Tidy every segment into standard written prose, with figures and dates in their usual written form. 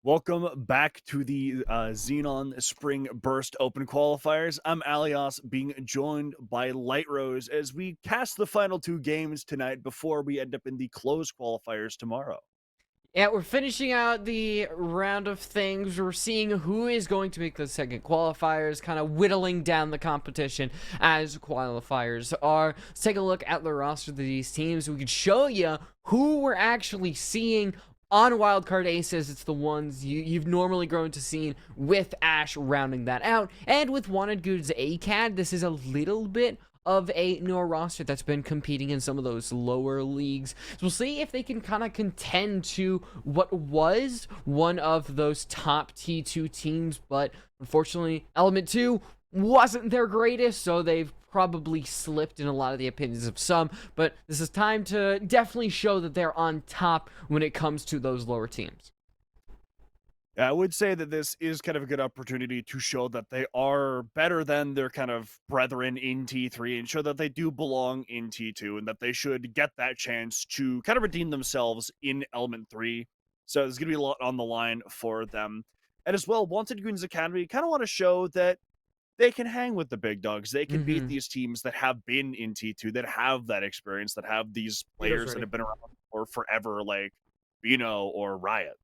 Welcome back to the Xenon Spring Burst Open Qualifiers. I'm Alias, being joined by Light Rose as we cast the final two games tonight before we end up in the closed qualifiers tomorrow. Yeah, we're finishing out the round of things. We're seeing who is going to make the second qualifiers, kind of whittling down the competition as qualifiers are. Let's take a look at the roster of these teams. We could show you who we're actually seeing on Wildcard Aces. It's the ones you've normally grown to seeing, with Ash rounding that out. And with Wanted Goods ACAD, this is a little bit of a newer roster that's been competing in some of those lower leagues. So we'll see if they can kind of contend to what was one of those top T2 teams, but unfortunately, Element 2 wasn't their greatest, so they've probably slipped in a lot of the opinions of some, but this is time to definitely show that they're on top when it comes to those lower teams. I would say that this is kind of a good opportunity to show that they are better than their kind of brethren in T3 and show that they do belong in T2 and that they should get that chance to kind of redeem themselves in Element 3. So there's going to be a lot on the line for them. And as well, Wanted Goons Academy kind of want to show that they can hang with the big dogs. They can beat these teams that have been in T2, that have that experience, that have these players that have been around for forever, like Bino or Riot.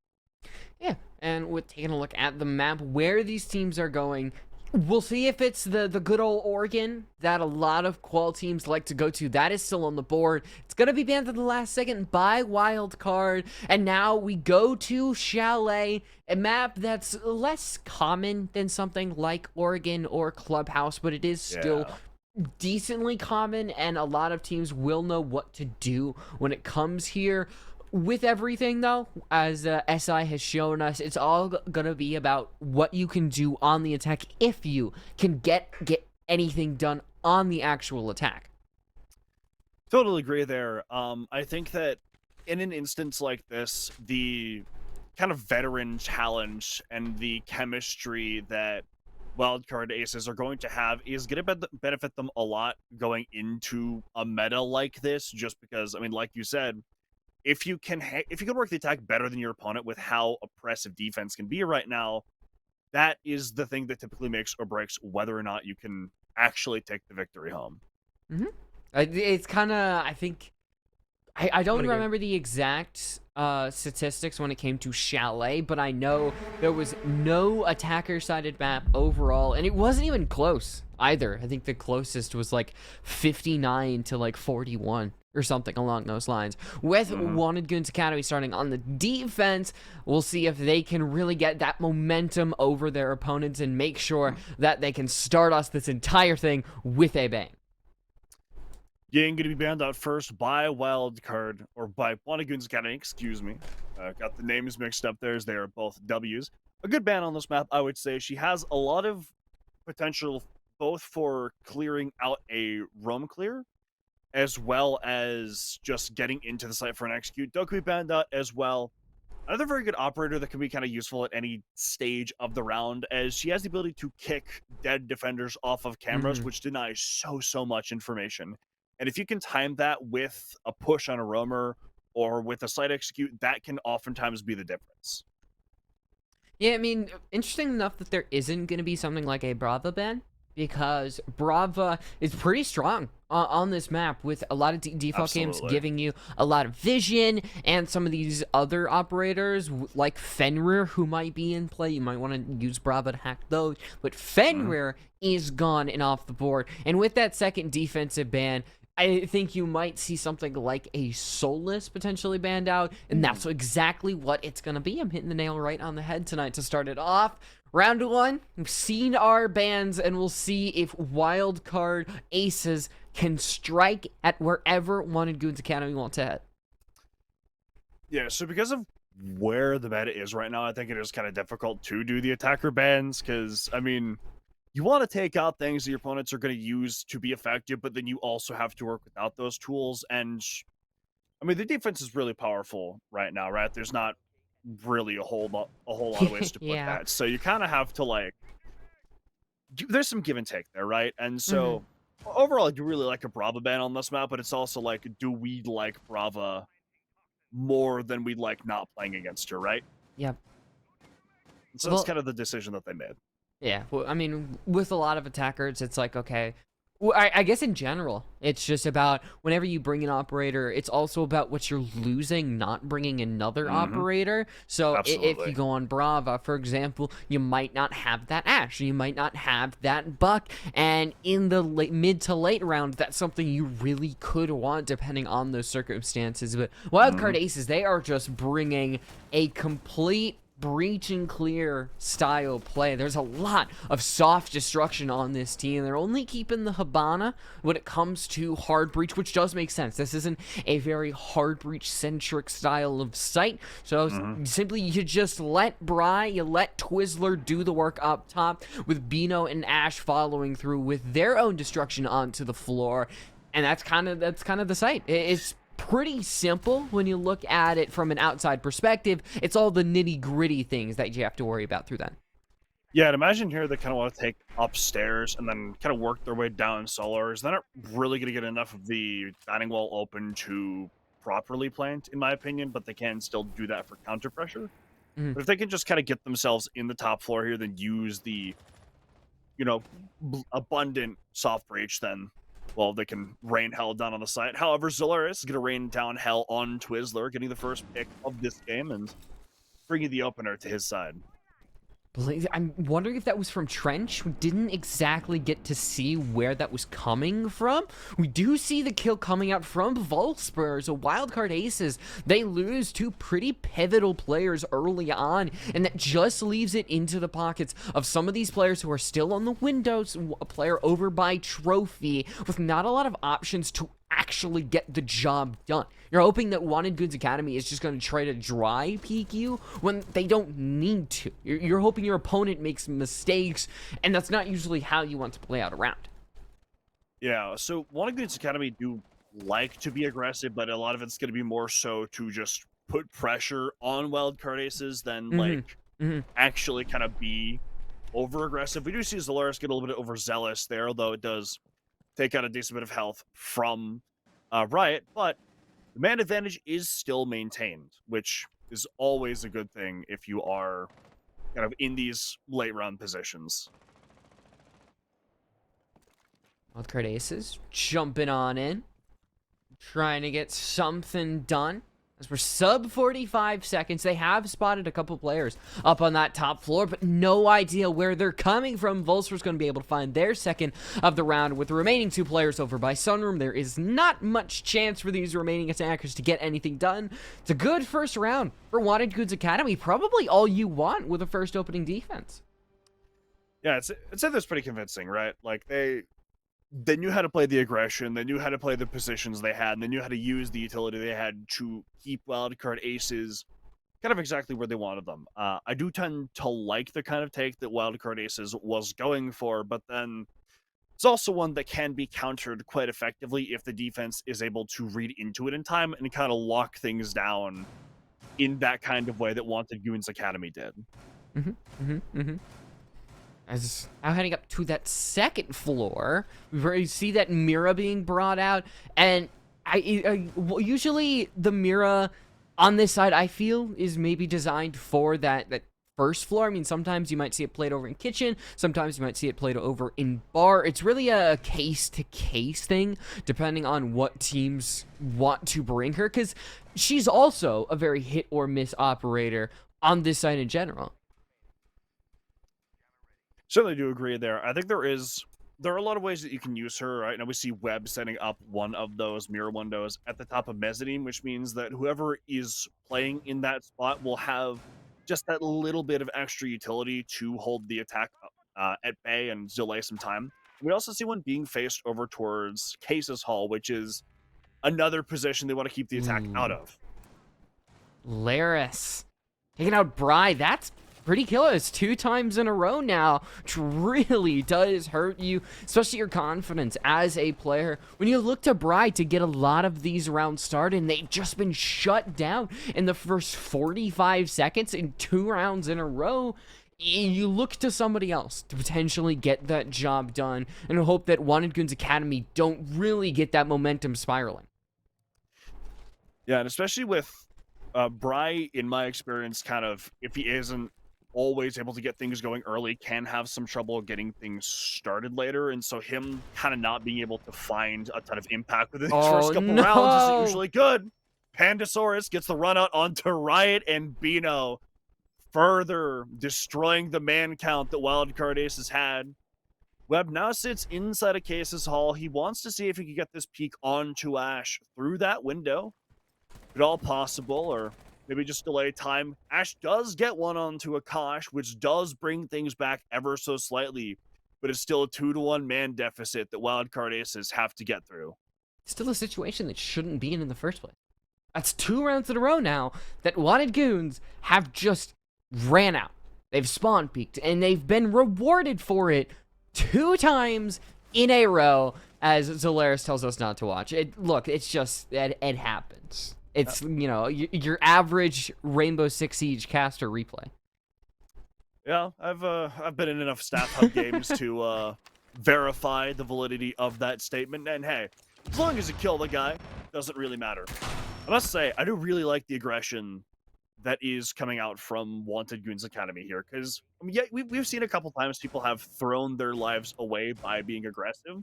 Yeah, and with taking a look at the map where these teams are going, we'll see if it's the good old Oregon that a lot of qual teams like to go to. That is still on the board. It's going to be banned at the last second by Wildcard. And now we go to Chalet, a map that's less common than something like Oregon or Clubhouse, but it is still decently common, and a lot of teams will know what to do when it comes here. With everything, though, as SI has shown us, it's all gonna be about what you can do on the attack if you can get anything done on the actual attack. Totally agree there. I think that in an instance like this, the kind of veteran challenge and the chemistry that wildcard aces are going to have is going to benefit them a lot going into a meta like this, just because, I mean, like you said, if you can work the attack better than your opponent with how oppressive defense can be right now, that is the thing that typically makes or breaks whether or not you can actually take the victory home. It's kind of, I think, I don't remember the exact statistics when it came to Chalet, but I know there was no attacker-sided map overall, and it wasn't even close either. I think the closest was like 59 to like 41. Or something along those lines. With Wanted Goons Academy starting on the defense, we'll see if they can really get that momentum over their opponents and make sure that they can start us this entire thing with a bang. Yang going to be banned out first by Wildcard, or by Wanted Goons Academy, excuse me. Got the names mixed up there as they are both W's. A good ban on this map, I would say. She has a lot of potential both for clearing out a roam clear, as well as just getting into the site for an execute. Doku banned out as well. Another very good operator that can be kind of useful at any stage of the round, as she has the ability to kick dead defenders off of cameras, which denies so much information. And if you can time that with a push on a roamer or with a site execute, that can oftentimes be the difference. Yeah, I mean, interesting enough that there isn't going to be something like a Brava ban, because Brava is pretty strong on this map, with a lot of default games giving you a lot of vision, and some of these other operators like Fenrir who might be in play. You might want to use Brava to hack those, but Fenrir is gone and off the board. And with that second defensive ban, I think you might see something like a Soulless potentially banned out, and that's exactly what it's going to be. I'm hitting the nail right on the head tonight to start it off. Round one, we've seen our bans, and we'll see if Wildcard Aces can strike at wherever Wanted Goons Academy wants to head. Yeah, so because of where the meta is right now, I think it is kind of difficult to do the attacker bans, because, I mean, you want to take out things that your opponents are going to use to be effective, but then you also have to work without those tools. And, I mean, the defense is really powerful right now, right? There's not really a whole lot of ways to put that, so you kind of have to, like, there's some give and take there, right? And so overall, I do really like a Brava ban on this map, but it's also like, do we like Brava more than we like not playing against her, right? Yep. So that's Well, kind of the decision that they made. yeah, well, I mean, with a lot of attackers, it's like, okay, well, I guess in general, it's just about whenever you bring an operator, it's also about what you're losing, not bringing another Hmm. operator. So if you Absolutely. go on Brava, for example, you might not have that Ashe, you might not have that Buck, and in the mid to late round, that's something you really could want depending on those circumstances. But Hmm. Wildcard Aces, they are just bringing a complete breach and clear style play. There's a lot of soft destruction on this team. They're only keeping the Hibana when it comes to hard breach, which does make sense. This isn't a very hard breach centric style of site. So Hmm. simply you just let Bry, you let Twizzler do the work up top, with Bino and Ashe following through with their own destruction onto the floor. And that's kind of the site. It's pretty simple when you look at it from an outside perspective. It's all the nitty gritty things that you have to worry about through that. Yeah, and imagine here they kind of want to take upstairs and then kind of work their way down solars. They're not really going to get enough of the dining wall open to properly plant, in my opinion, but they can still do that for counter pressure. Mhm. But if they can just kind of get themselves in the top floor here, then use the, you know, abundant soft breach, then, well, they can rain hell down on the site. However, Zolaris is going to rain down hell on Twizzler, getting the first pick of this game and bringing the opener to his side. I'm wondering if that was from Trench. We didn't exactly get to see where that was coming from. We do see the kill coming out from Volspur. So Wildcard Aces, they lose two pretty pivotal players early on, and that just leaves it into the pockets of some of these players who are still on the windows, a player over by Trophy, with not a lot of options to actually get the job done. You're hoping that Wanted Goods Academy is just going to try to dry peek you when they don't need to. You're hoping your opponent makes mistakes, and that's not usually how you want to play out a round. Yeah, so Wanted Goods Academy do like to be aggressive, but a lot of it's going to be more so to just put pressure on wildcard aces than Mm-hmm. like Mm-hmm. actually kind of be over aggressive. We do see Zolaris get a little bit overzealous there, although it does take out a decent bit of health from Riot, but the man advantage is still maintained, which is always a good thing if you are kind of in these late round positions. Wildcard Aces jumping on in, trying to get something done. As we're sub 45 seconds, they have spotted a couple players up on that top floor, but no idea where they're coming from. Volster's going to be able to find their second of the round with the remaining two players over by Sunroom. There is not much chance for these remaining attackers to get anything done. It's a good first round for Wanted Goods Academy. Probably all you want with a first opening defense. Yeah, it's that's pretty convincing, right? Like they knew how to play the aggression, they knew how to play the positions they had, and they knew how to use the utility they had to keep wildcard aces kind of exactly where they wanted them. I do tend to like the kind of take that wildcard aces was going for, but then it's also one that can be countered quite effectively if the defense is able to read into it in time and kind of lock things down in that kind of way that Wanted Goons Academy did. Mm-hmm. Mm-hmm. Mm-hmm. As now heading up to that second floor, we already see that Mira being brought out, and usually the Mira on this side I feel is maybe designed for that first floor. I mean, sometimes you might see it played over in kitchen, sometimes you might see it played over in bar. It's really a case to case thing depending on what teams want to bring her, because she's also a very hit or miss operator on this side in general. Certainly do agree there. I think there are a lot of ways that you can use her. Right now, we see Webb setting up one of those mirror windows at the top of mezzanine, which means that whoever is playing in that spot will have just that little bit of extra utility to hold the attack at bay and delay some time. We also see one being faced over towards Case's Hall, which is another position they want to keep the attack out Ooh. of. Laris taking out Bry. That's pretty killer. It's 2 times in a row now, which really does hurt you, especially your confidence as a player. When you look to Bry to get a lot of these rounds started, and they've just been shut down in the first 45 seconds in 2 rounds in a row, you look to somebody else to potentially get that job done and hope that Wanted Goons Academy don't really get that momentum spiraling. Yeah, and especially with Bry, in my experience, kind of if he isn't always able to get things going early can have some trouble getting things started later. And so him kind of not being able to find a ton of impact within these Oh first couple rounds isn't no! usually good. Pandasaurus gets the run out onto Riot and Bino, further destroying the man count that Wildcard Aces had. Webb now sits inside of Case's Hall. He wants to see if he can get this peek onto Ash through that window. If at all possible, or maybe just delay time. Ash does get one onto Akash, which does bring things back ever so slightly, but it's still a 2-to-1 man deficit that Wildcard Aces have to get through. Still a situation that shouldn't be in the first place. That's 2 rounds in a row now that Wanted Goons have just ran out. They've spawn peaked, and they've been rewarded for it 2 times in a row, as Zolaris tells us not to watch. Look, it's just, it happens. It's, you know, your average Rainbow Six Siege caster replay. Yeah, I've been in enough Staff Hub games to verify the validity of that statement, and hey, as long as you kill the guy, doesn't really matter. I must say, I do really like the aggression that is coming out from Wanted Goons Academy here, because I mean, yeah, we've seen a couple times people have thrown their lives away by being aggressive,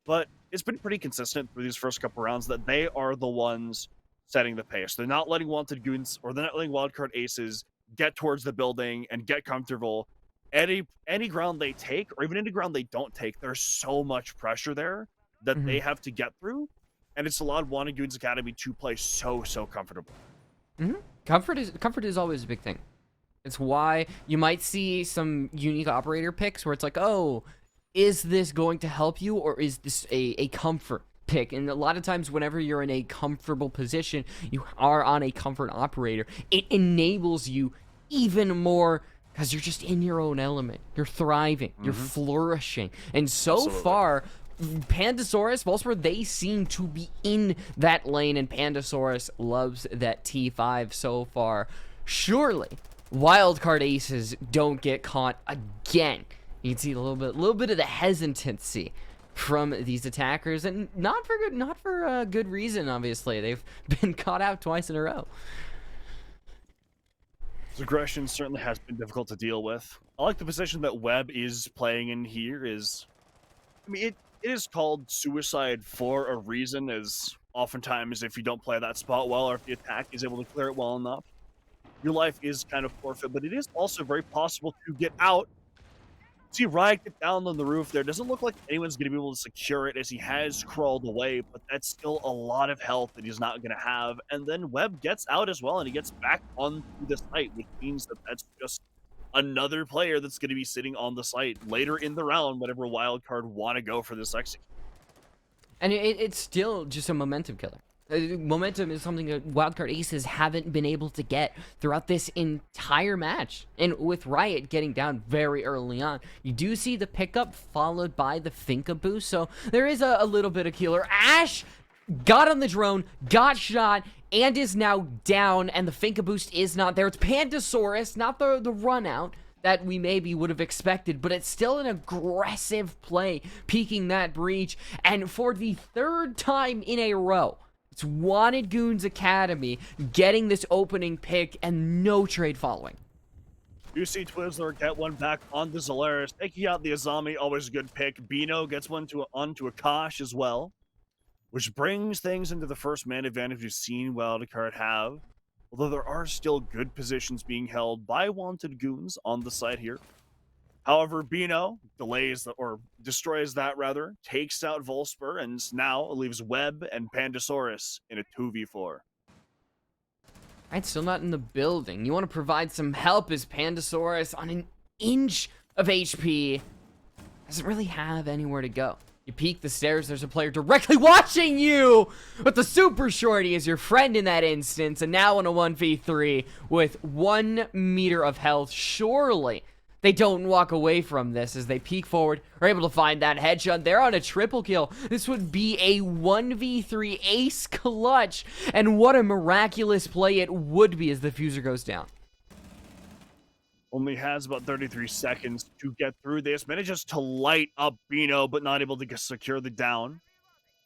but it's been pretty consistent through these first couple rounds that they are the ones setting the pace. They're not letting Wanted Goons, or they're not letting Wildcard Aces get towards the building and get comfortable. Any ground they take, or even any ground they don't take, there's so much pressure there that they have to get through, and it's allowed Wanted Goons Academy to play so comfortable. Comfort is always a big thing. It's why you might see some unique operator picks where it's like, oh, is this going to help you, or is this a comfort pick? And a lot of times whenever you're in a comfortable position, you are on a comfort operator, it enables you even more because you're just in your own element. You're thriving, you're flourishing. And so far, Pandasaurus, Volsper, they seem to be in that lane, and Pandasaurus loves that T5 so far. Surely, Wildcard Aces don't get caught again. You can see a little bit of the hesitancy from these attackers, and not for good reason. Obviously, they've been caught out twice in a row. This aggression certainly has been difficult to deal with. I like the position that Webb is playing in here. I mean, it is called suicide for a reason, as oftentimes if you don't play that spot well, or if the attack is able to clear it well enough, your life is kind of forfeit, but it is also very possible to get out. See Riot get down on the roof there. Doesn't look like anyone's going to be able to secure it as he has crawled away, but that's still a lot of health that he's not going to have. And then Webb gets out as well, and he gets back onto the site, which means that that's just another player that's going to be sitting on the site later in the round, whatever Wildcard want to go for this execute. And it's still just a momentum killer. Momentum is something that Wildcard Aces haven't been able to get throughout this entire match. And with Riot getting down very early on, you do see the pickup followed by the Finka boost. So there is a little bit of killer. Ash got on the drone, got shot, and is now down, and the Finka boost is not there. It's Pandasaurus, not the run out that we maybe would have expected, but it's still an aggressive play, peeking that breach. And for the 3rd time in a row, it's Wanted Goons Academy getting this opening pick and no trade following. You see Twizzler get one back on the Zolaris, taking out the Azami, always a good pick. Bino gets one onto Akash as well, which brings things into the first man advantage we've seen Wildcard have. Although there are still good positions being held by Wanted Goons on the side here. However, Bino destroys that rather, takes out Volsper, and now leaves Webb and Pandasaurus in a 2v4. Right, still not in the building. You want to provide some help as Pandasaurus on an inch of HP doesn't really have anywhere to go. You peek the stairs, there's a player directly watching you! But the Super Shorty is your friend in that instance, and now on a 1v3 with 1 meter of health. Surely they don't walk away from this as they peek forward, are able to find that headshot. They're on a triple kill. This would be a 1v3 ace clutch, and what a miraculous play it would be as the fuser goes down. Only has about 33 seconds to get through this. Manages to light up Bino, but not able to secure the down.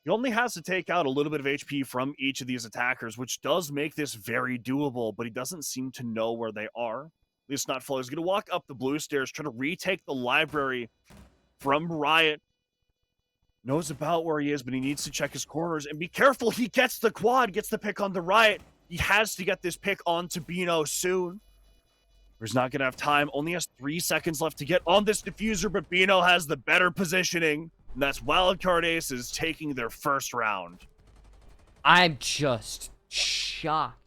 He only has to take out a little bit of HP from each of these attackers, which does make this very doable, but he doesn't seem to know where they are. least not fully. He's going to walk up the blue stairs, try to retake the library from Riot. Knows about where he is, but he needs to check his corners. And be careful, he gets the quad, gets the pick on the Riot. He has to get this pick onto Bino soon. He's not going to have time. Only has 3 seconds left to get on this diffuser, but Bino has the better positioning. And that's Wildcard Aces taking their first round. I'm just shocked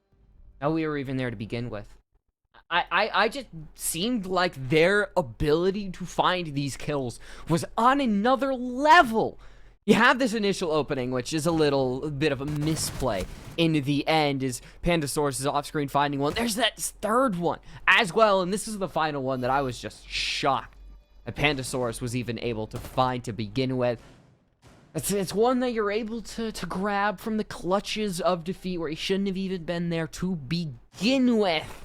that we were even there to begin with. I just seemed like their ability to find these kills was on another level. You have this initial opening, which is a little bit of a misplay. In the end, is Pandasaurus is off screen finding one. There's that third one as well, and this is the final one that I was just shocked that Pandasaurus was even able to find to begin with. It's one that you're able to grab from the clutches of defeat where he shouldn't have even been there to begin with.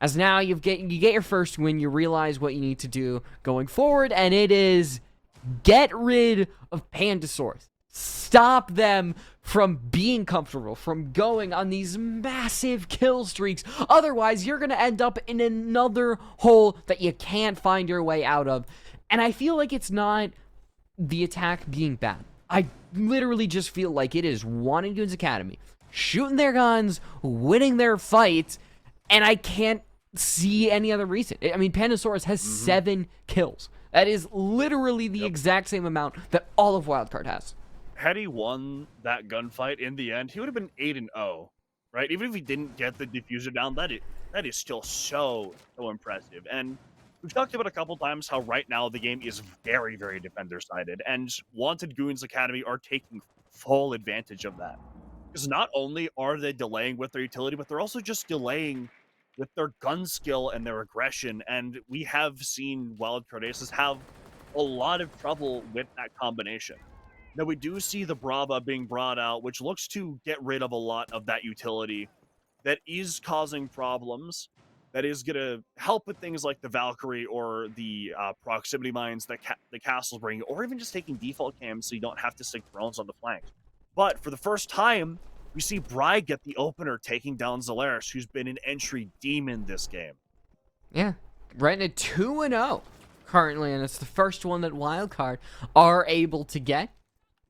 As now you get your first win, you realize what you need to do going forward, and it is get rid of Pandasaurus. Stop them from being comfortable, from going on these massive kill streaks. Otherwise, you're going to end up in another hole that you can't find your way out of. And I feel like it's not the attack being bad. I literally just feel like it is wanting Goons Academy, shooting their guns, winning their fights, and I can't see any other reason. I mean, Pandasaurus has 7 kills. That is literally the exact same amount that all of Wildcard has. Had he won that gunfight in the end, he would have been 8-0, right? Even if he didn't get the diffuser down, that is still so impressive. And we've talked about a couple times how right now the game is very, very defender-sided, and Wanted Goons Academy are taking full advantage of that. Because not only are they delaying with their utility, but they're also just delaying with their gun skill and their aggression, and we have seen Wildcard Aces have a lot of trouble with that combination. Now, we do see the Brava being brought out, which looks to get rid of a lot of that utility that is causing problems, that is going to help with things like the Valkyrie or the proximity mines that the castles bring, or even just taking default cams so you don't have to stick drones on the flanks. But for the first time, we see Bry get the opener, taking down Zolaris, who's been an entry demon this game. Yeah, right at 2-0 currently, and it's the first one that Wildcard are able to get.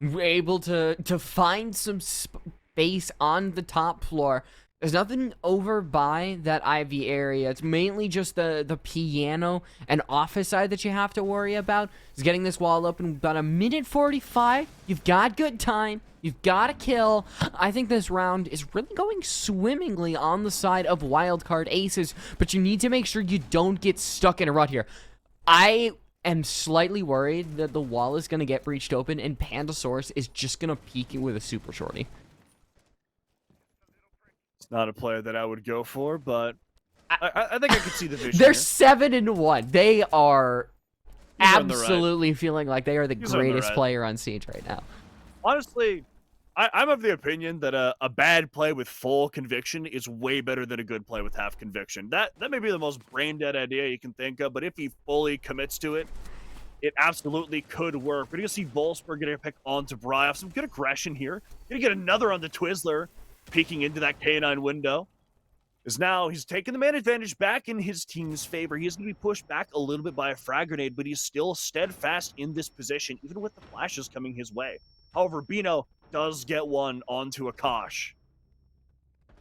We're able to find some space on the top floor. There's nothing over by that IV area. It's mainly just the piano and office side that you have to worry about. Is getting this wall open. About 1:45. You've got good time. You've got a kill. I think this round is really going swimmingly on the side of Wildcard Aces, but you need to make sure you don't get stuck in a rut here. I am slightly worried that the wall is going to get breached open and Pandasaurus is just going to peek it with a super shorty. It's not a player that I would go for, but I think I could see the vision. They're here. 7-1. They are absolutely right. feeling like they are the He's greatest right. player on stage right now. Honestly, I'm of the opinion that a bad play with full conviction is way better than a good play with half conviction. That may be the most brain-dead idea you can think of, but if he fully commits to it, it absolutely could work. But you see Wolfsburg getting a pick onto Bryoff. Some good aggression here. Gonna get another on the Twizzler, peeking into that K9 window. Is now he's taking the man advantage back in his team's favor. He is going to be pushed back a little bit by a frag grenade, but he's still steadfast in this position, even with the flashes coming his way. However, Bino does get one onto Akash.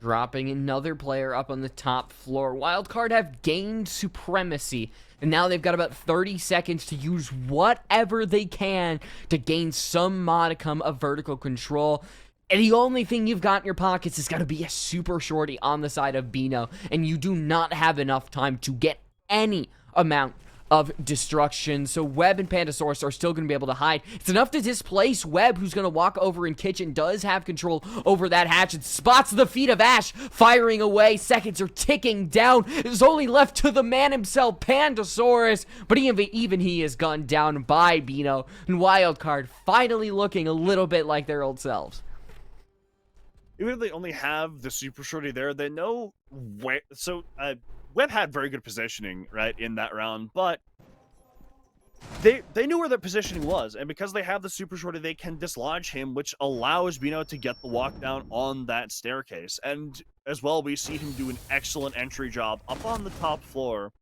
Dropping another player up on the top floor. Wildcard have gained supremacy, and now they've got about 30 seconds to use whatever they can to gain some modicum of vertical control. And the only thing you've got in your pockets is going to be a super shorty on the side of Bino, and you do not have enough time to get any amount of destruction. So Webb and Pandasaurus are still going to be able to hide. It's enough to displace Webb, who's going to walk over in kitchen, does have control over that hatch, and spots the feet of Ash firing away. Seconds are ticking down. It's only left to the man himself, Pandasaurus, but even he is gunned down by Bino, and Wildcard finally looking a little bit like their old selves. Even if they only have the super shorty there, they know where. So Webb had very good positioning, right, in that round, but they knew where their positioning was, and because they have the super shorty, they can dislodge him, which allows Bino to get the walk down on that staircase. And as well, we see him do an excellent entry job up on the top floor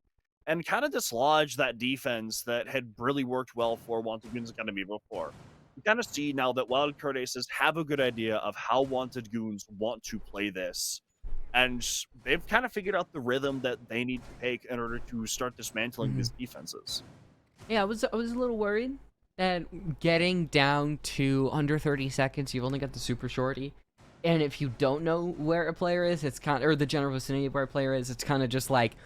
and kind of dislodge that defense that had really worked well for Wanted Goons Academy before. We kind of see now that Wildcard Aces have a good idea of how Wanted Goons want to play this. And they've kind of figured out the rhythm that they need to take in order to start dismantling these defenses. Yeah, I was a little worried that getting down to under 30 seconds, you've only got the super shorty. And if you don't know where a player is, it's kind of, or the general vicinity of where a player is, it's kind of just like,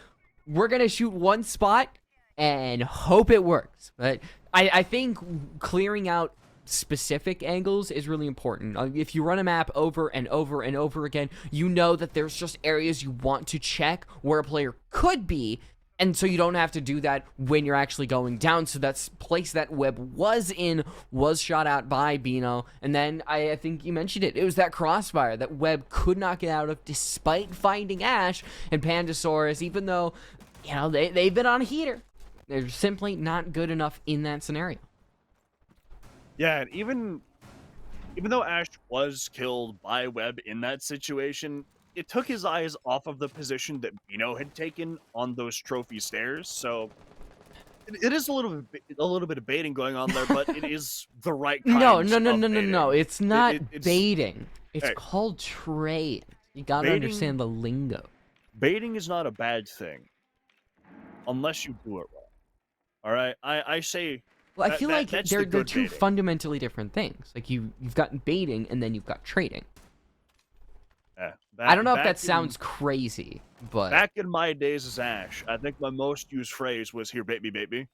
we're going to shoot one spot and hope it works. But I think clearing out specific angles is really important. If you run a map over and over and over again, you know that there's just areas you want to check where a player could be, and so you don't have to do that when you're actually going down. So that place that Webb was in was shot out by Bino, and then I think you mentioned it. It was that crossfire that Webb could not get out of despite finding Ash and Pandasaurus, even though, you know, they've been on a heater. They're simply not good enough in that scenario. Yeah, and even though Ash was killed by Webb in that situation, it took his eyes off of the position that Bino had taken on those trophy stairs. So it is a little bit of baiting going on there, but it is the right kind No. of It's not it's baiting. It's hey, called trade. You gotta baiting, understand the lingo. Baiting is not a bad thing, unless you do it wrong. All right, I say. Well, I feel like they're two baiting. fundamentally different things. Like you've got baiting and then you've got trading. Yeah, I don't know if that sounds crazy, but back in my days as Ash, I think my most used phrase was "Here, bait me, bait me."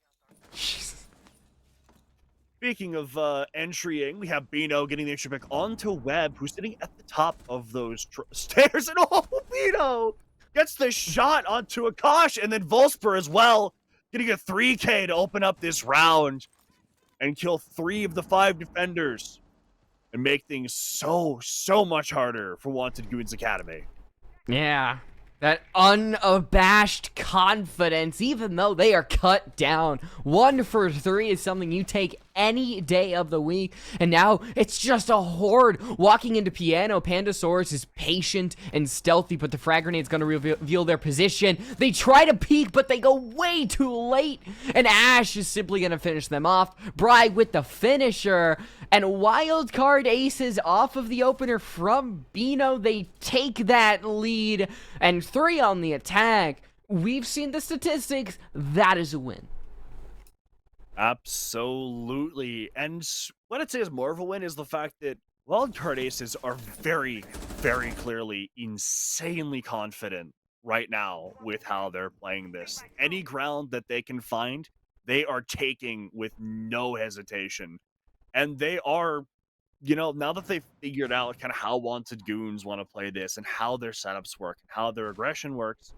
Speaking of entrying, we have Bino getting the extra pick onto Webb, who's sitting at the top of those stairs, and Bino gets the shot onto Akash, and then Volsper as well, getting a 3K to open up this round and kill 3 of the 5 defenders and make things so much harder for Wanted Goons Academy. yeah, that unabashed confidence, even though they are cut down. 1 for 3 is something you take any day of the week, and now it's just a horde walking into Piano. Pandasaurus is patient and stealthy, but the frag grenade's gonna reveal their position. They try to peek, but they go way too late, and Ash is simply gonna finish them off. Bry with the finisher, and Wildcard Aces off of the opener from Bino. They take that lead, and 3 on the attack. We've seen the statistics. That is a win. Absolutely. And what I'd say is more of a win is the fact that Wildcard Aces are very, very clearly insanely confident right now with how they're playing this. Any ground that they can find, they are taking with no hesitation. And they are, you know, now that they've figured out kind of how Wanted Goons want to play this and how their setups work, and how their aggression works,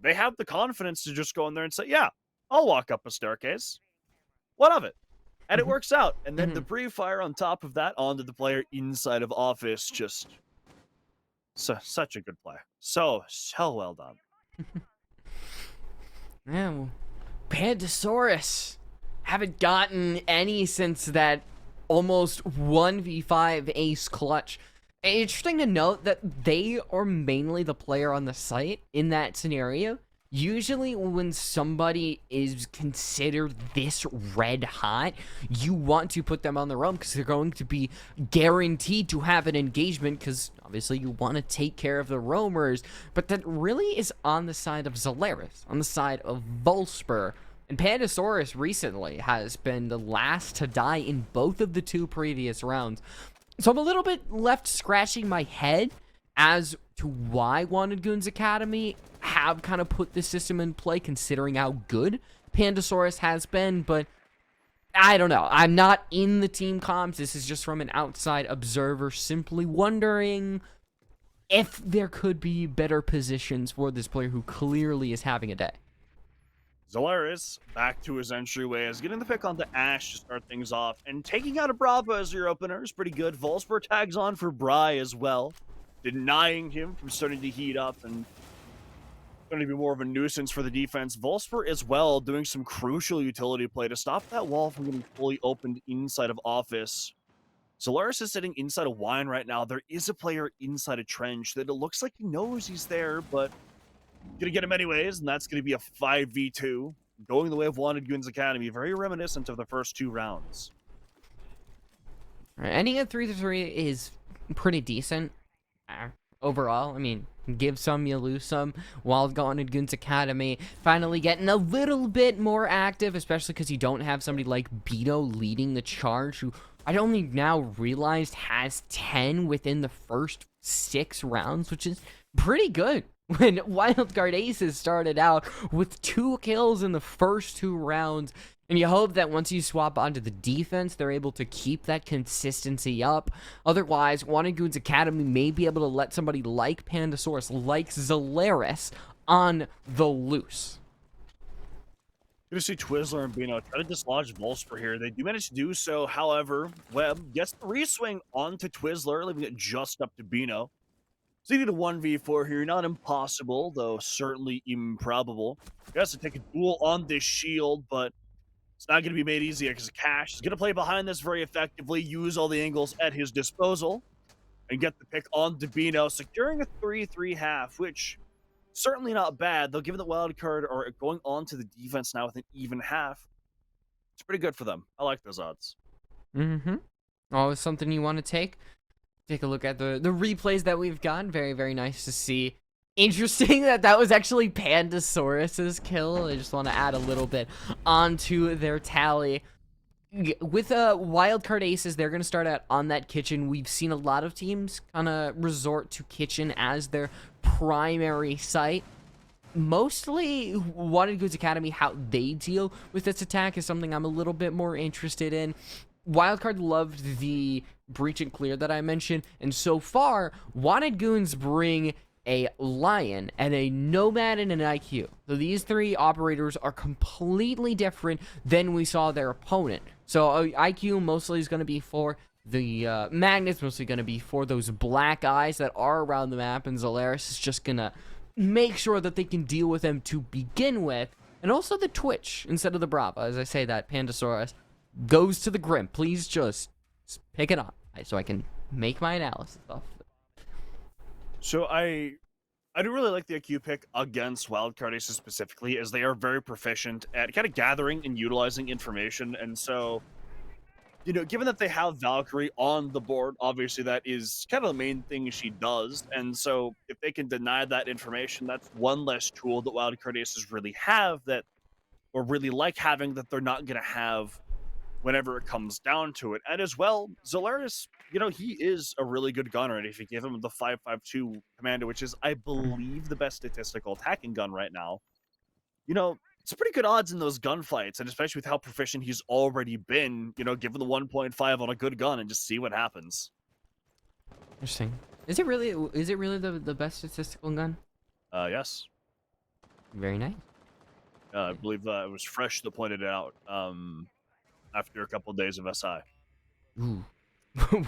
they have the confidence to just go in there and say, yeah, I'll walk up a staircase. What of it? And it works out. And then the pre-fire on top of that onto the player inside of Office, just such a good play. So well done. Yeah, well, Pandasaurus haven't gotten any since that almost 1v5 ace clutch. Interesting to note that they are mainly the player on the site in that scenario. Usually when somebody is considered this red hot, you want to put them on their own because they're going to be guaranteed to have an engagement, because obviously you want to take care of the roamers. But that really is on the side of Zolaris, on the side of Volsper. And Pandasaurus recently has been the last to die in both of the 2 previous rounds. So I'm a little bit left scratching my head as to why Wanted Goons Academy have kind of put this system in play, considering how good Pandasaurus has been. But I don't know. I'm not in the team comms. This is just from an outside observer, simply wondering if there could be better positions for this player who clearly is having a day. Zolaris, back to his entryway, is getting the pick onto Ash to start things off, and taking out a Brava as your opener is pretty good. Volsper tags on for Bry as well, denying him from starting to heat up, and going to be more of a nuisance for the defense. Volsper as well doing some crucial utility play to stop that wall from getting fully opened inside of office. Solaris is sitting inside a wine right now. There is a player inside a trench that it looks like he knows he's there, but gonna get him anyways, and that's gonna be a 5v2 going the way of Wanted Goons Academy. Very reminiscent of the first 2 rounds. Ending at 3-3 is pretty decent overall. I mean, give some, you lose some. Wildcard Goons Academy finally getting a little bit more active, especially because you don't have somebody like Beto leading the charge, who I only now realized has 10 within the first 6 rounds, which is pretty good. When Wildcard Aces started out with 2 kills in the first 2 rounds, and you hope that once you swap onto the defense, they're able to keep that consistency up. Otherwise, Wanted Goons Academy may be able to let somebody like Pandasaurus, like Zolaris, on the loose. Gonna see Twizzler and Bino try to dislodge Volsper here. They do manage to do so, however, Webb gets the reswing onto Twizzler, leaving it just up to Bino. So you need a 1v4 here, not impossible, though certainly improbable. He has to take a duel on this shield, but it's not going to be made easier because Cash is going to play behind this very effectively, use all the angles at his disposal, and get the pick on Dabino, securing a 3-3 half, which certainly not bad. Though given the wild card are going on to the defense now with an even half, it's pretty good for them. I like those odds. Always something you want to take a look at the replays that we've gotten. Very, very nice to see. Interesting that was actually Pandasaurus's kill. I just want to add a little bit onto their tally. With Wildcard Aces, they're going to start out on that kitchen. We've seen a lot of teams kind of resort to kitchen as their primary site. Mostly Wanted Goons Academy, how they deal with this attack is something I'm a little bit more interested in. Wildcard loved the breach and clear that I mentioned, and so far, Wanted Goons bring a Lion and a Nomad and an IQ. So these 3 operators are completely different than we saw their opponent. So IQ mostly is going to be for the Magnets, mostly going to be for those black eyes that are around the map, and Zolaris is just going to make sure that they can deal with them to begin with. And also the Twitch instead of the Brava. As I say that, Pandasaurus goes to the Grim. Please just pick it up so I can make my analysis of it. So I do really like the IQ pick against Wildcard Aces specifically, as they are very proficient at kind of gathering and utilizing information. And so, you know, given that they have Valkyrie on the board, obviously that is kind of the main thing she does. And so if they can deny that information, that's one less tool that Wildcard Aces really have that, or really like having, that they're not going to have whenever it comes down to it. And as well, Zolaris, you know, he is a really good gunner. And if you give him the 5.52 commando, which is, I believe, the best statistical attacking gun right now, you know, it's pretty good odds in those gunfights. And especially with how proficient he's already been, you know, give him the 1.5 on a good gun and just see what happens. Interesting. Is it really the best statistical gun? Yes. Very nice. I believe it was Fresh that pointed it out. After a couple of days of SI. Ooh.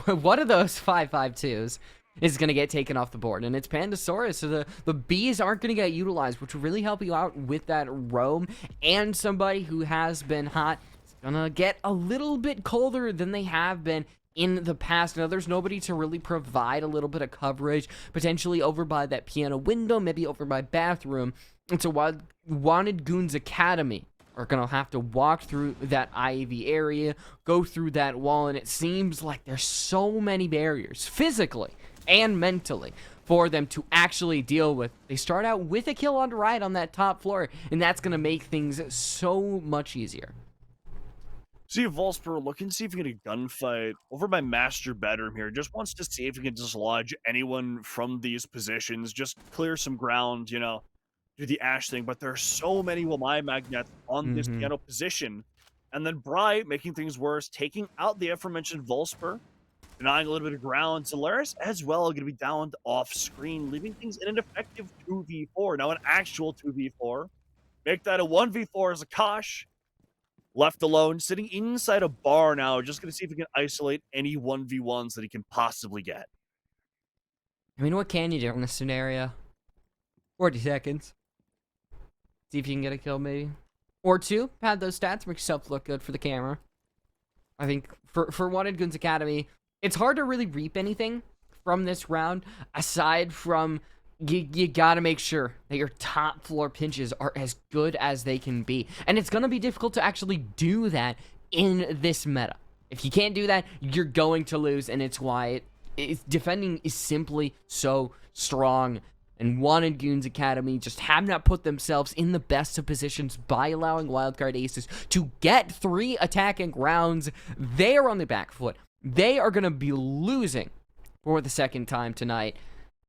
One of those 5.52s is going to get taken off the board, and it's Pandasaurus, so the Bs aren't going to get utilized, which will really help you out with that roam, and somebody who has been hot is going to get a little bit colder than they have been in the past. Now, there's nobody to really provide a little bit of coverage, potentially over by that piano window, maybe over by bathroom. And so Wanted Goons Academy are going to have to walk through that ivy area, go through that wall, and it seems like there's so many barriers, physically and mentally, for them to actually deal with. They start out with a kill on the right on that top floor, and that's going to make things so much easier. See Volsper looking to see if he can get a gunfight over by master bedroom here. Just wants to see if he can dislodge anyone from these positions, just clear some ground, you know, do the Ash thing, but there are so many Wamai Magnets on this piano position. And then Bright making things worse, taking out the aforementioned Volsper, denying a little bit of ground. Solaris as well going to be downed off screen, leaving things in an effective 2v4. Now an actual 2v4. Make that a 1v4 as Akash. Left alone, sitting inside a bar now, just going to see if he can isolate any 1v1s that he can possibly get. I mean, what can you do in this scenario? 40 seconds. See if you can get a kill, maybe. Or two. Pad those stats. Make yourself look good for the camera. I think for Wanted Goons Academy, it's hard to really reap anything from this round, aside from you gotta make sure that your top floor pinches are as good as they can be. And it's gonna be difficult to actually do that in this meta. If you can't do that, you're going to lose, and it's why defending is simply so strong. And Wanted Goons Academy just have not put themselves in the best of positions by allowing Wildcard Aces to get 3 attacking rounds. They are on the back foot. They are going to be losing for the second time tonight.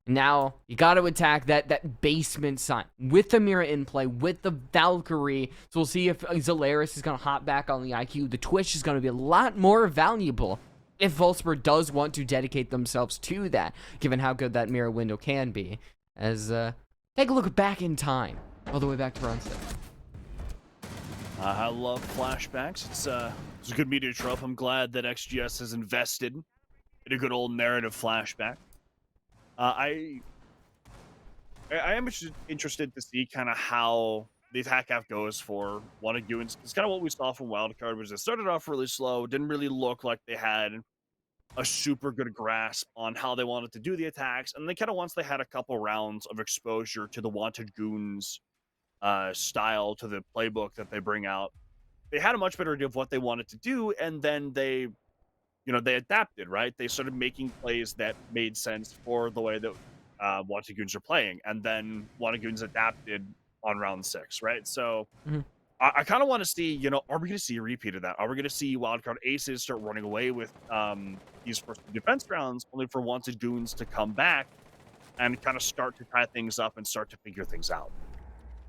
Now, you got to attack that basement side with the Mira in play, with the Valkyrie. So we'll see if Zolaris is going to hop back on the IQ. The Twitch is going to be a lot more valuable if Wolfsburg does want to dedicate themselves to that, given how good that Mira window can be. As, take a look back in time, all the way back to round 6. I love flashbacks. It's a good media trope. I'm glad that XGS has invested in a good old narrative flashback. I am interested to see kind of how the attack half goes for Wanted Goons. It's kind of what we saw from Wildcard, was it started off really slow, didn't really look like they had a super good grasp on how they wanted to do the attacks, and they kind of, once they had a couple rounds of exposure to the Wanted Goons style, to the playbook that they bring out, they had a much better idea of what they wanted to do, and then they adapted, right? They started making plays that made sense for the way that Wanted Goons are playing, and then Wanted Goons adapted on round 6, right? So I kind of want to see, are we going to see a repeat of that? Are we going to see Wildcard Aces start running away with these first defense rounds, only for Wanted Goons to come back and kind of start to tie things up and start to figure things out?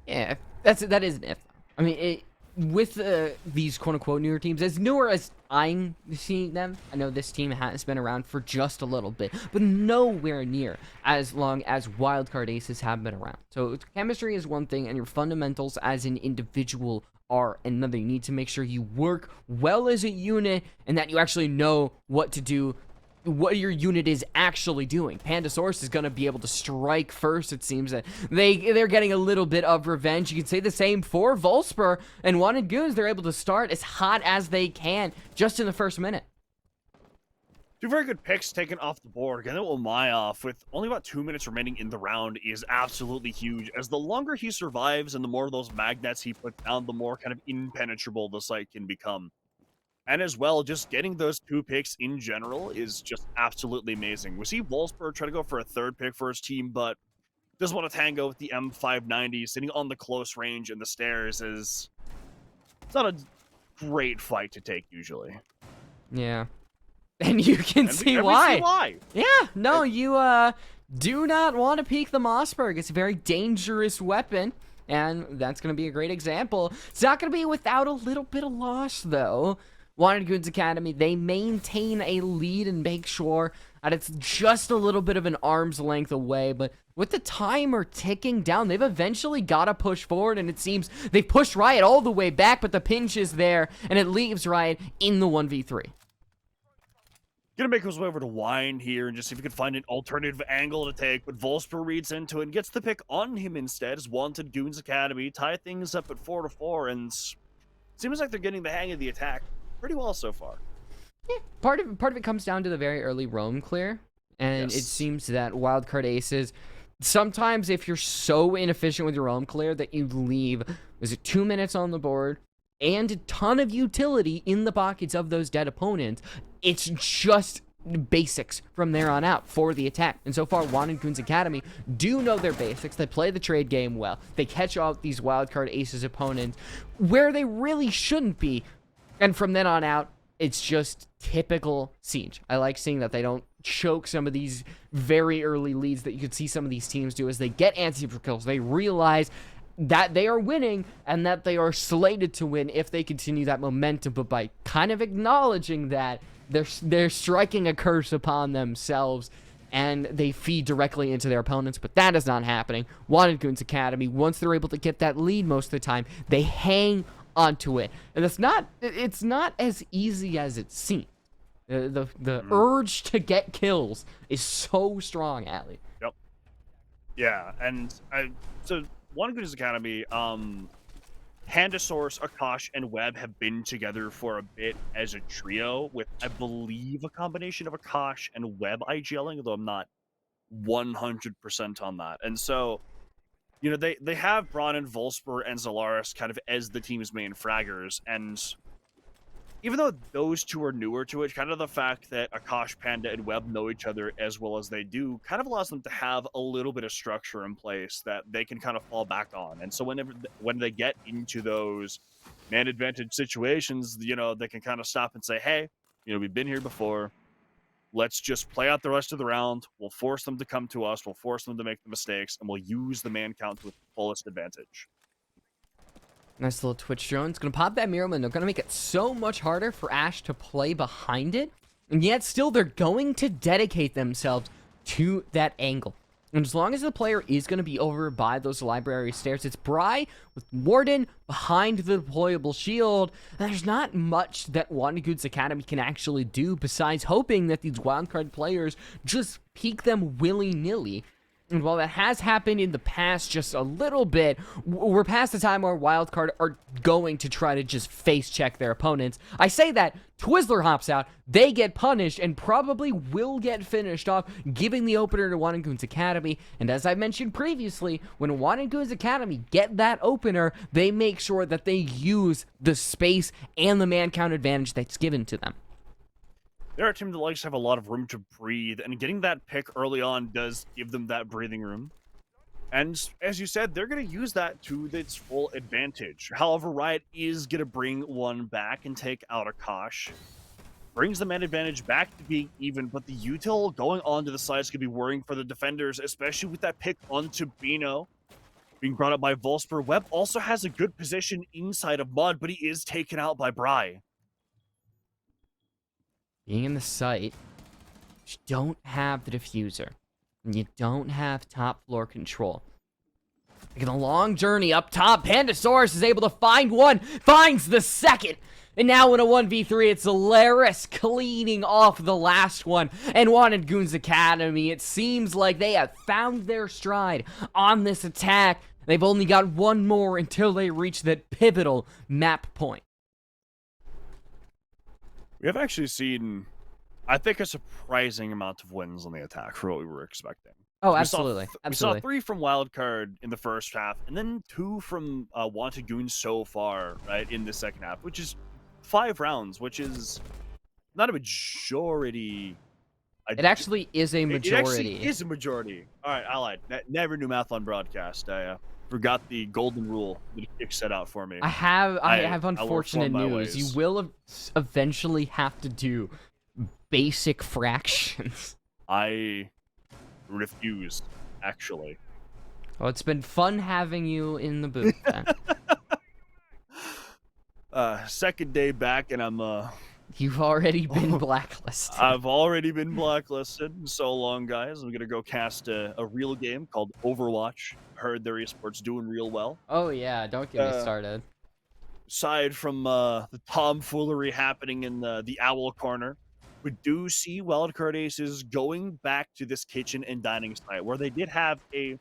Yeah, that is an if. I mean, with these quote-unquote newer teams, as newer as I'm seeing them, I know this team has been around for just a little bit, but nowhere near as long as Wildcard Aces have been around. So chemistry is one thing, and your fundamentals as an individual are another. You need to make sure you work well as a unit, and that you actually know what to do, what your unit is actually doing. Pandasaurus is going to be able to strike first. It seems that they're getting a little bit of revenge. You can say the same for Wolfsburg and Wanted Goons. They're able to start as hot as they can just in the first minute. 2 very good picks taken off the board. Getting Omai off with only about 2 minutes remaining in the round is absolutely huge, as the longer he survives and the more of those magnets he puts down, the more kind of impenetrable the site can become. And as well, just getting those 2 picks in general is just absolutely amazing. We see Wolfsburg try to go for a 3rd pick for his team, but doesn't want to tango with the M590 sitting on the close range and the stairs. It's not a great fight to take usually. Yeah. And you can see why. We see why. Yeah, no, you do not want to peek the Mossberg. It's a very dangerous weapon, and that's going to be a great example. It's not going to be without a little bit of loss, though. Wanted Goons Academy, they maintain a lead and make sure that it's just a little bit of an arm's length away, but with the timer ticking down, they've eventually got to push forward, and it seems they've pushed Riot all the way back, but the pinch is there, and it leaves Riot in the 1v3. Gonna make his way over to Wine here and just see if he can find an alternative angle to take, but Wolfsburg reads into it and gets the pick on him instead, as Wanted Goons Academy tie things up at 4-4, and seems like they're getting the hang of the attack pretty well so far. Yeah, part of it comes down to the very early roam clear, and It seems that Wildcard Aces, sometimes if you're so inefficient with your roam clear that you leave, 2 minutes on the board and a ton of utility in the pockets of those dead opponents, it's just basics from there on out for the attack. And so far, Wanted Goons Academy do know their basics. They play the trade game well. They catch out these Wildcard Aces opponents where they really shouldn't be. And from then on out, it's just typical Siege. I like seeing that they don't choke some of these very early leads that you could see some of these teams do as they get anti for kills. They realize that they are winning and that they are slated to win if they continue that momentum, but by kind of acknowledging that, they're striking a curse upon themselves and they feed directly into their opponents, but that is not happening. Wanted Goons Academy, once they're able to get that lead most of the time, they hang onto it, and it's not as easy as it seems. The urge to get kills is so strong, Ali. Yep. Yeah, and so Wanted Goons Academy, Pandasaurus, Akash, and Webb have been together for a bit as a trio with, I believe, a combination of Akash and Webb IGLing, although I'm not 100% on that. And so, you know, they have brought in Volsper and Zolaris kind of as the team's main fraggers, and even though those two are newer to it, kind of the fact that Akash, Panda, and Webb know each other as well as they do kind of allows them to have a little bit of structure in place that they can kind of fall back on. And so when they get into those man advantage situations, you know, they can kind of stop and say, hey, you know, we've been here before. Let's just play out the rest of the round. We'll force them to come to us. We'll force them to make the mistakes, and we'll use the man count to its fullest advantage. Nice little Twitch drone. It's going to pop that Miracle, and they're going to make it so much harder for Ashe to play behind it. And yet still, they're going to dedicate themselves to that angle. And as long as the player is going to be over by those library stairs, it's Bry with Warden behind the deployable shield. And there's not much that Goons Academy can actually do besides hoping that these wildcard players just peek them willy-nilly. And while that has happened in the past just a little bit, we're past the time where Wildcard are going to try to just face check their opponents. I say that, Twizzler hops out, they get punished, and probably will get finished off, giving the opener to Goons Academy. And as I mentioned previously, when Goons Academy get that opener, they make sure that they use the space and the man count advantage that's given to them. They're a team that likes to have a lot of room to breathe, and getting that pick early on does give them that breathing room. And as you said, they're going to use that to its full advantage. However, Riot is going to bring one back and take out Akash. Brings the man advantage back to being even, but the util going on to the side is going to be worrying for the defenders, especially with that pick onto Bino. Being brought up by Volsper. Webb also has a good position inside of Mud, but he is taken out by Bry. Being in the site, you don't have the diffuser, and you don't have top floor control. Like a long journey up top, Pandasaurus is able to find one, finds the second, and now in a 1v3, it's Zolaris cleaning off the last one. And Goons Academy, it seems like they have found their stride on this attack. They've only got one more until they reach that pivotal map point. We have actually seen, I think, a surprising amount of wins on the attack for what we were expecting. Oh, absolutely. We saw 3 from Wildcard in the first half, and then 2 from Wanted Goons so far, right, in the second half, which is 5 rounds, which is not a majority. It actually is a majority. It actually is a majority. All right, I lied. Never knew math on broadcast. I forgot the golden rule that Kick set out for me. I have unfortunate news. You will eventually have to do basic fractions. I refuse, actually. Well, it's been fun having you in the booth, then. Second day back, and I'm You've already been blacklisted. I've already been blacklisted. So long, guys. I'm gonna go cast a real game called Overwatch. Heard their esports doing real well. Oh yeah, don't get me started. Aside from the tomfoolery happening in the Owl Corner, we do see Wildcard Aces going back to this kitchen and dining site where they did have a,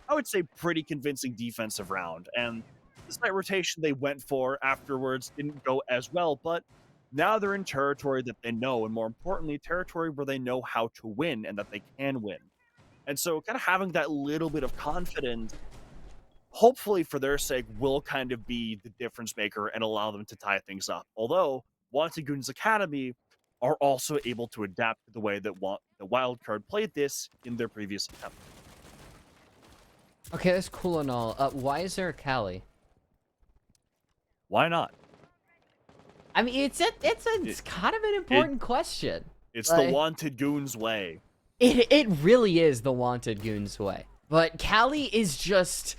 I would say, pretty convincing defensive round. And the site rotation they went for afterwards didn't go as well, but now they're in territory that they know, and more importantly, territory where they know how to win and that they can win. And so kind of having that little bit of confidence, hopefully for their sake, will kind of be the difference maker and allow them to tie things up. Although, Wanted Goons Academy are also able to adapt to the way that the Wildcard played this in their previous attempt. Okay, that's cool and all. Why is there a Cali? Why not? I mean, it's kind of an important question. It's the Wanted Goons way. It really is the Wanted Goons way. But Cali is just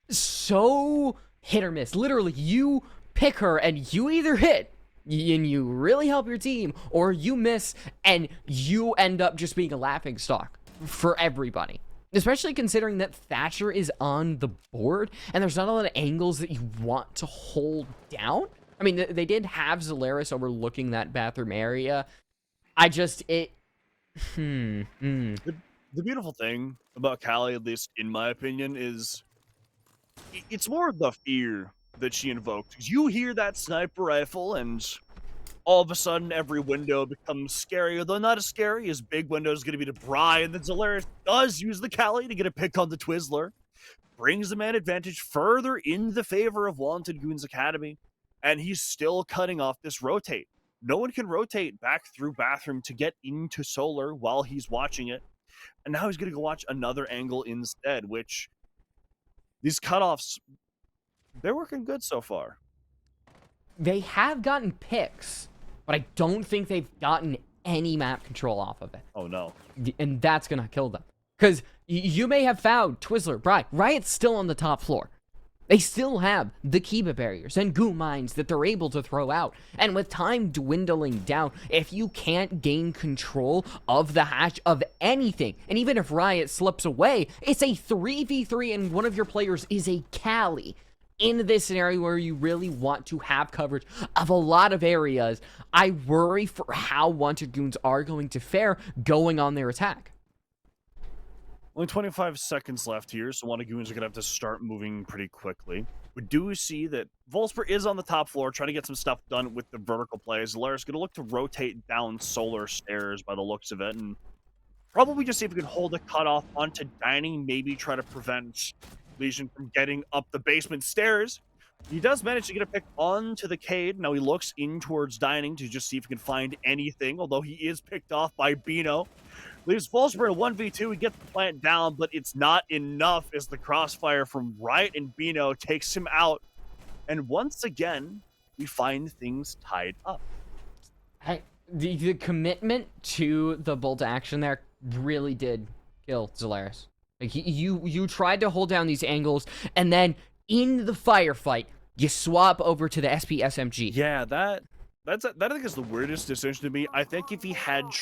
so hit or miss. Literally, you pick her and you either hit and you really help your team, or you miss and you end up just being a laughingstock for everybody. Especially considering that Thatcher is on the board and there's not a lot of angles that you want to hold down. I mean, they did have Zolaris overlooking that bathroom area. The beautiful thing about Cali, at least in my opinion, is it's more of the fear that she invoked. 'Cause you hear that sniper rifle, and all of a sudden, every window becomes scary, although not as scary as big window is going to be to Bry, and then Zolaris does use the Cali to get a pick on the Twizzler, brings the man advantage further in the favor of Wanted Goons Academy, and he's still cutting off this rotate. No one can rotate back through bathroom to get into Solar while he's watching it, and now he's going to go watch another angle instead, which these cutoffs, they're working good so far. They have gotten picks, but I don't think they've gotten any map control off of it. Oh, no. And that's going to kill them. Because you may have found Twizzler, Riot's still on the top floor. They still have the Kiba barriers and goo mines that they're able to throw out. And with time dwindling down, if you can't gain control of the hatch of anything, and even if Riot slips away, it's a 3v3 and one of your players is a Cali. In this scenario where you really want to have coverage of a lot of areas, I worry for how Wanted Goons are going to fare going on their attack. Only 25 seconds left here, so Wanted Goons are going to have to start moving pretty quickly. We do see that Volsper is on the top floor trying to get some stuff done with the vertical plays. Zolaris going to look to rotate down Solar stairs by the looks of it, and probably just see if we can hold a cutoff onto Dining, maybe try to prevent Legion from getting up the basement stairs. He does manage to get a pick onto the Cade. Now he looks in towards Dining to just see if he can find anything, although he is picked off by Bino. Leaves Volsper in 1v2. He gets the plant down, but it's not enough as the crossfire from Riot and Bino takes him out. And once again, we find things tied up. The commitment to the bolt action there really did kill Zolaris. Like you tried to hold down these angles, and then in the firefight, you swap over to the SP SMG. Yeah, that I think is the weirdest decision to me. I think if he had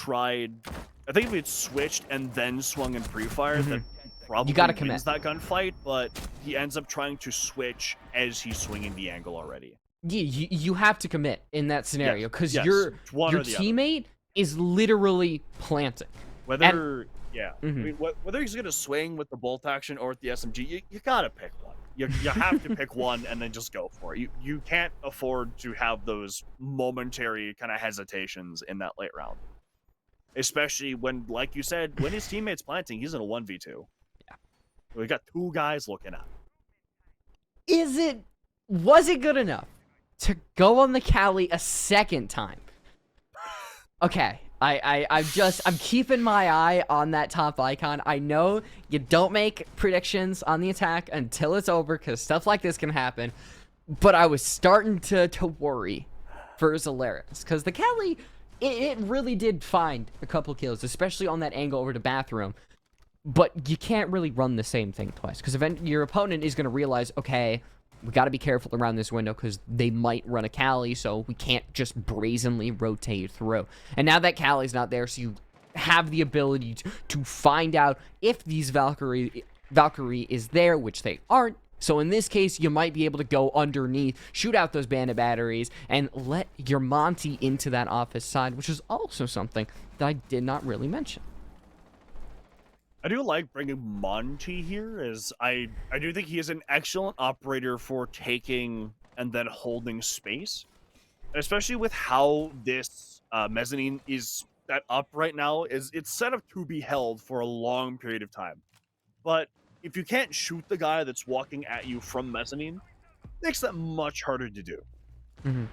switched and then swung in pre-fire, then probably you gotta wins commit that gunfight. But he ends up trying to switch as he's swinging the angle already. Yeah, you have to commit in that scenario because your teammate is literally planting. Whether I mean, whether he's gonna swing with the bolt action or with the SMG, you gotta pick one. You have to pick one and then just go for it. You can't afford to have those momentary kind of hesitations in that late round, especially when, like you said, when his teammate's planting, he's in a 1v2. Yeah, we got two guys looking at him. Was it good enough to go on the Cali a second time? Okay. I'm keeping my eye on that top icon. I know you don't make predictions on the attack until it's over because stuff like this can happen. But I was starting to worry for Zolaris because the Cali, it really did find a couple kills, especially on that angle over to bathroom. But you can't really run the same thing twice because your opponent is going to realize, okay, we got to be careful around this window because they might run a Cali, so we can't just brazenly rotate through. And now that Cali's not there, so you have the ability to find out if these Valkyrie is there, which they aren't. So in this case, you might be able to go underneath, shoot out those bandit batteries, and let your Monty into that office side, which is also something that I did not really mention. I do like bringing Monty here, as I do think he is an excellent operator for taking and then holding space, and especially with how this mezzanine is set up right now. It's set up to be held for a long period of time, but if you can't shoot the guy that's walking at you from mezzanine, it makes that much harder to do.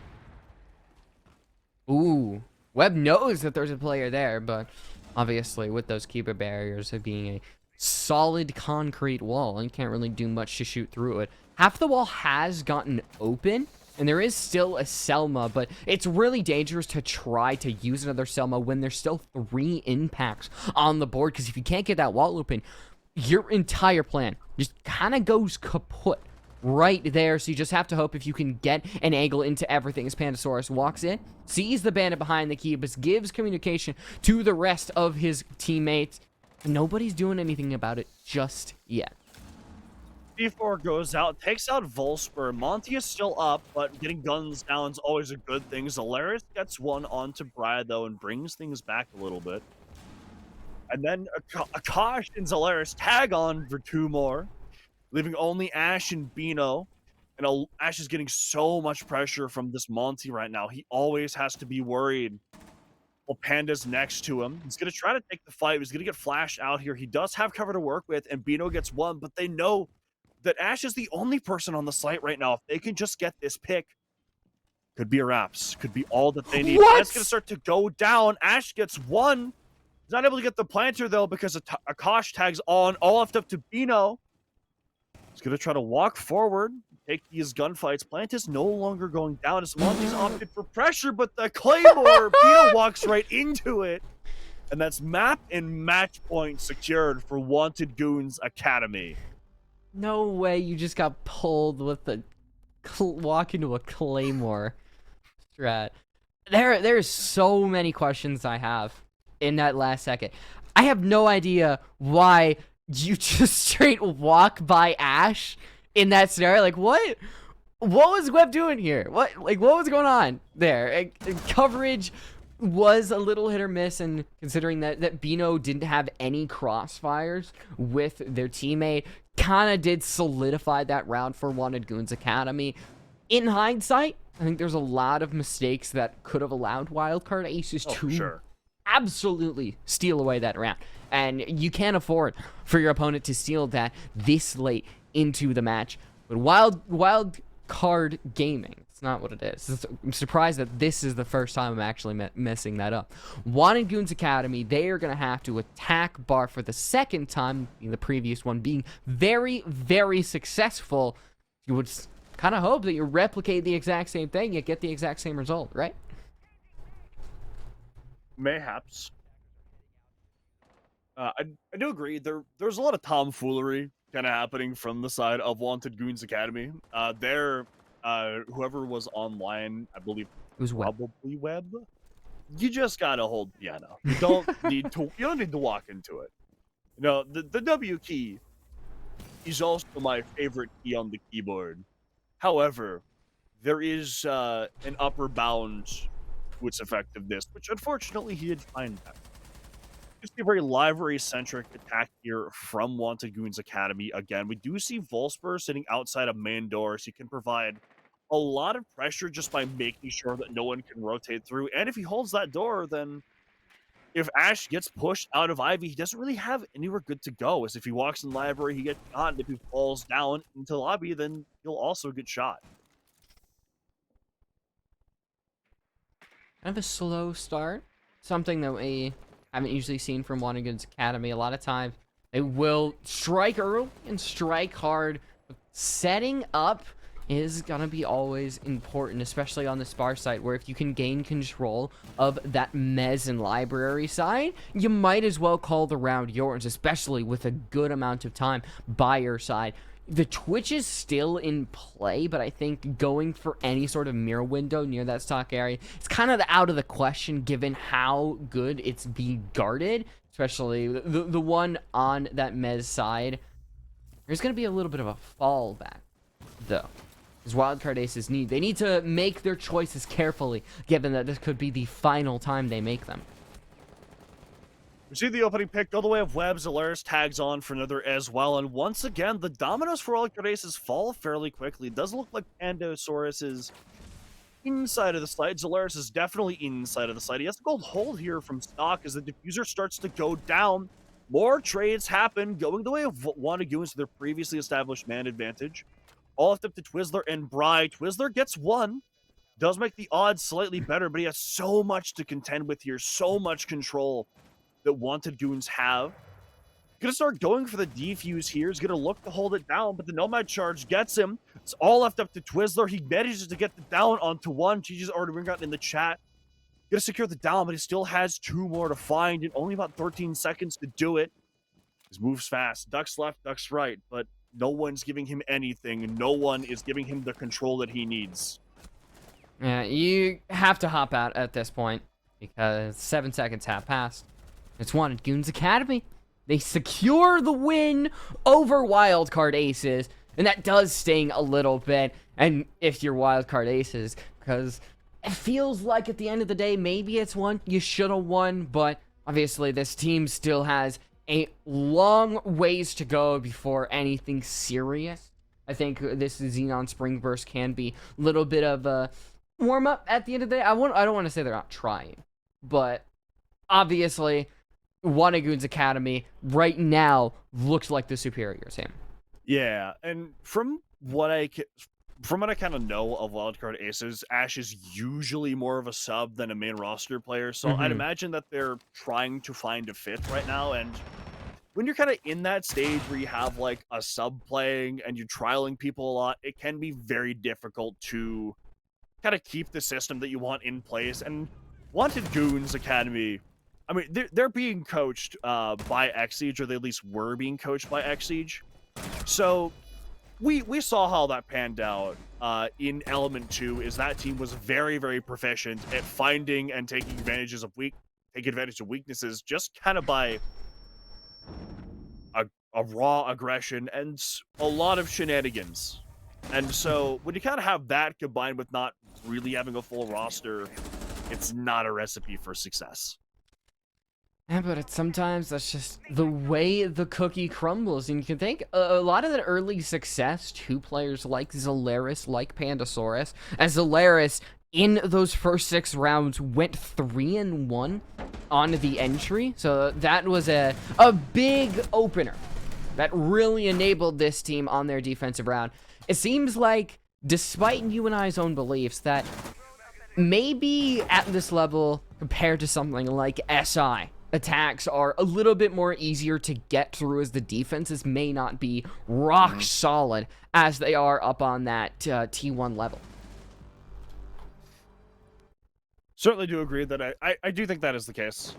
Ooh, Webb knows that there's a player there, but obviously, with those Kiba barriers of being a solid concrete wall, you can't really do much to shoot through it. Half the wall has gotten open, and there is still a Selma, but it's really dangerous to try to use another Selma when there's still 3 impacts on the board, because if you can't get that wall open, your entire plan just kind of goes kaput right there. So you just have to hope if you can get an angle into everything as Pandasaurus walks in, sees the bandit behind the Kibas, gives communication to the rest of his teammates. Nobody's doing anything about it just yet. D4 goes out, takes out Volsper. Monty is still up, but getting guns down is always a good thing. Zolaris gets one onto Brian, though, and brings things back a little bit. And then Akash and Zolaris tag on for 2 more, leaving only Ash and Bino. And Ash is getting so much pressure from this Monty right now. He always has to be worried. Well, Panda's next to him. He's going to try to take the fight. He's going to get Flash out here. He does have cover to work with, and Bino gets one, but they know that Ash is the only person on the site right now. If they can just get this pick, could be a wraps. Could be all that they need. That's going to start to go down. Ash gets one. He's not able to get the planter, though, because Akash tags on. All left up to Bino. He's going to try to walk forward, take these gunfights. Plant is no longer going down as Monty's opted for pressure, but the Claymore, Bino walks right into it. And that's map and match point secured for Wanted Goons Academy. No way you just got pulled with the walk into a Claymore strat. There's so many questions I have in that last second. I have no idea why you just straight walk by Ash in that scenario. Like, what was Webb doing here? What was going on there? Coverage was a little hit or miss, and considering that Bino didn't have any crossfires with their teammate, kind of did solidify that round for Wanted Goons Academy. In hindsight, I think there's a lot of mistakes that could have allowed Wildcard Aces to absolutely steal away that round. And you can't afford for your opponent to steal that this late into the match. But Wildcard Gaming, it's not what it is. I'm surprised that this is the first time I'm actually messing that up. Wanted Goons Academy, they are going to have to attack Bar for the second time, the previous one being very, very successful. You would kind of hope that you replicate the exact same thing, you get the exact same result, right? Mayhaps. I do agree. There's a lot of tomfoolery kind of happening from the side of Wanted Goons Academy. Whoever was online, I believe it was probably Webb. You just gotta hold piano. You don't need to walk into it. You know, the W key is also my favorite key on the keyboard. However, there is an upper bound to its effectiveness, which unfortunately he did find that. You see a very library-centric attack here from Wanted Goons Academy. Again, we do see Volsper sitting outside of main door, so he can provide a lot of pressure just by making sure that no one can rotate through. And if he holds that door, then if Ash gets pushed out of Ivy, he doesn't really have anywhere good to go. As if he walks in library, he gets shot, and if he falls down into lobby, then he'll also get shot. Kind of a slow start. Something that we haven't usually seen from Wanted Goons Academy. A lot of times, they will strike early and strike hard. Setting up is gonna be always important, especially on the Spar site, where if you can gain control of that Mez and library side, you might as well call the round yours, especially with a good amount of time by your side. The Twitch is still in play, but I think going for any sort of mirror window near that stock area, it's kind of out of the question given how good it's being guarded, especially the one on that Mez side. There's going to be a little bit of a fallback, though. As Wildcard Aces they need to make their choices carefully, given that this could be the final time they make them. We see the opening pick go the way of Webb. Zolaris tags on for another as well. And once again, the dominoes for Wildcard Aces fall fairly quickly. It does look like Pandosaurus is inside of the site. Zolaris is definitely inside of the site. He has to go hold here from stock as the diffuser starts to go down. More trades happen, going the way of Wanted Goons to their previously established man advantage. All left up to Twizzler and Bry. Twizzler gets one. Does make the odds slightly better, but he has so much to contend with here. So much control that Wanted Goons have. Gonna start going for the defuse here. He's gonna look to hold it down, but the Nomad charge gets him. It's all left up to Twizzler. He manages to get the down onto one. GG's already been gotten in the chat. Gonna secure the down, but he still has two more to find in only about 13 seconds to do it. His moves fast. Ducks left, ducks right, but no one's giving him anything. No one is giving him the control that he needs. Yeah, you have to hop out at this point because 7 seconds have passed. It's Wanted Goons Academy. They secure the win over Wildcard Aces, and that does sting a little bit. And if you're Wildcard Aces, because it feels like at the end of the day, maybe it's one you should have won, but obviously this team still has a long ways to go before anything serious I think this Xenon Spring Burst can be a little bit of a warm up at the end of the day. I don't want to say they're not trying, but obviously, Goons Academy right now looks like the superior team. Yeah, and from what I kind of know of Wildcard Aces, Ash is usually more of a sub than a main roster player, so I'd imagine that they're trying to find a fit right now, and when you're kind of in that stage where you have like a sub playing and you're trialing people a lot, it can be very difficult to kind of keep the system that you want in place. And Wanted Goons Academy, I mean, they're being coached by Xsiege, or they at least were being coached by Xsiege. So we saw how that panned out in Element 2, is that team was very, very proficient at finding and taking advantage of weaknesses just kind of by a raw aggression and a lot of shenanigans. And so when you kind of have that combined with not really having a full roster, it's not a recipe for success. Yeah, but sometimes that's just the way the cookie crumbles. And you can think a lot of the early success to players like Zalaris, like Pandasaurus, as Zalaris in those first 6 rounds went 3-1 on the entry. So that was a big opener that really enabled this team on their defensive round. It seems like, despite you and I's own beliefs, that maybe at this level, compared to something like SI, attacks are a little bit more easier to get through, as the defenses may not be rock solid as they are up on that T1 level. Certainly do agree that I do think that is the case.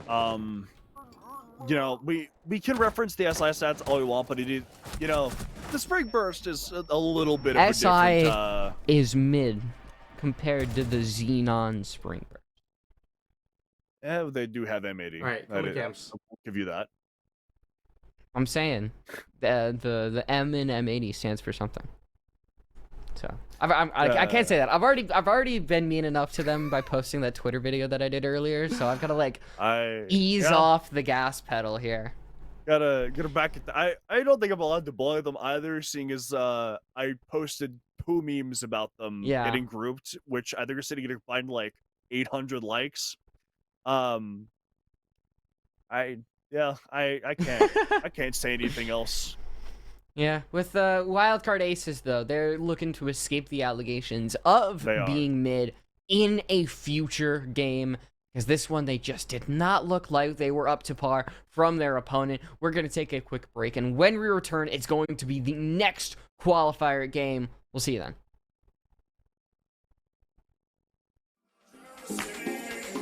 You know, we can reference the SI stats all we want, but it is, you know, the Spring Burst is a little bit of a different... SI is mid compared to the Xenon Spring Burst. Yeah, they do have M80. All right, I'll give you that. I'm saying the M in M80 stands for something. So I can't say that. I've already been mean enough to them by posting that Twitter video that I did earlier. So I've got to like ease off the gas pedal here. Gotta back it. I don't think I'm allowed to bully them either, seeing as I posted poo memes about them getting grouped, which I think are sitting at a combined like 800 likes. I can't I can't say anything else. Yeah, with Wildcard Aces, though, they're looking to escape the allegations of being mid in a future game, because this one they just did not look like they were up to par from their opponent. We're going to take a quick break, and when we return, it's going to be the next qualifier game. We'll see you then.